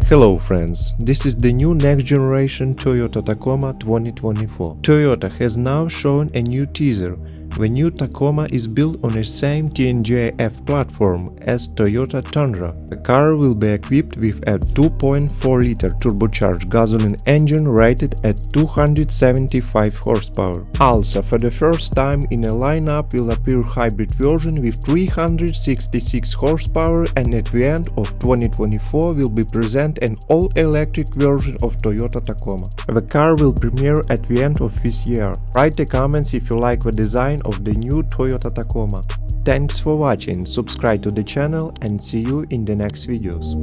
Hello friends, this is the new next generation Toyota Tacoma 2024. Toyota has now shown a new teaser. The new Tacoma is built on the same TNGA-F platform as Toyota Tundra. The car will be equipped with a 2.4-liter turbocharged gasoline engine rated at 275 horsepower. Also, for the first time in a lineup will appear hybrid version with 366 horsepower, and at the end of 2024 will be present an all-electric version of Toyota Tacoma. The car will premiere at the end of this year. Write the comments if you like the design of the new Toyota Tacoma. Thanks for watching, subscribe to the channel and see you in the next videos.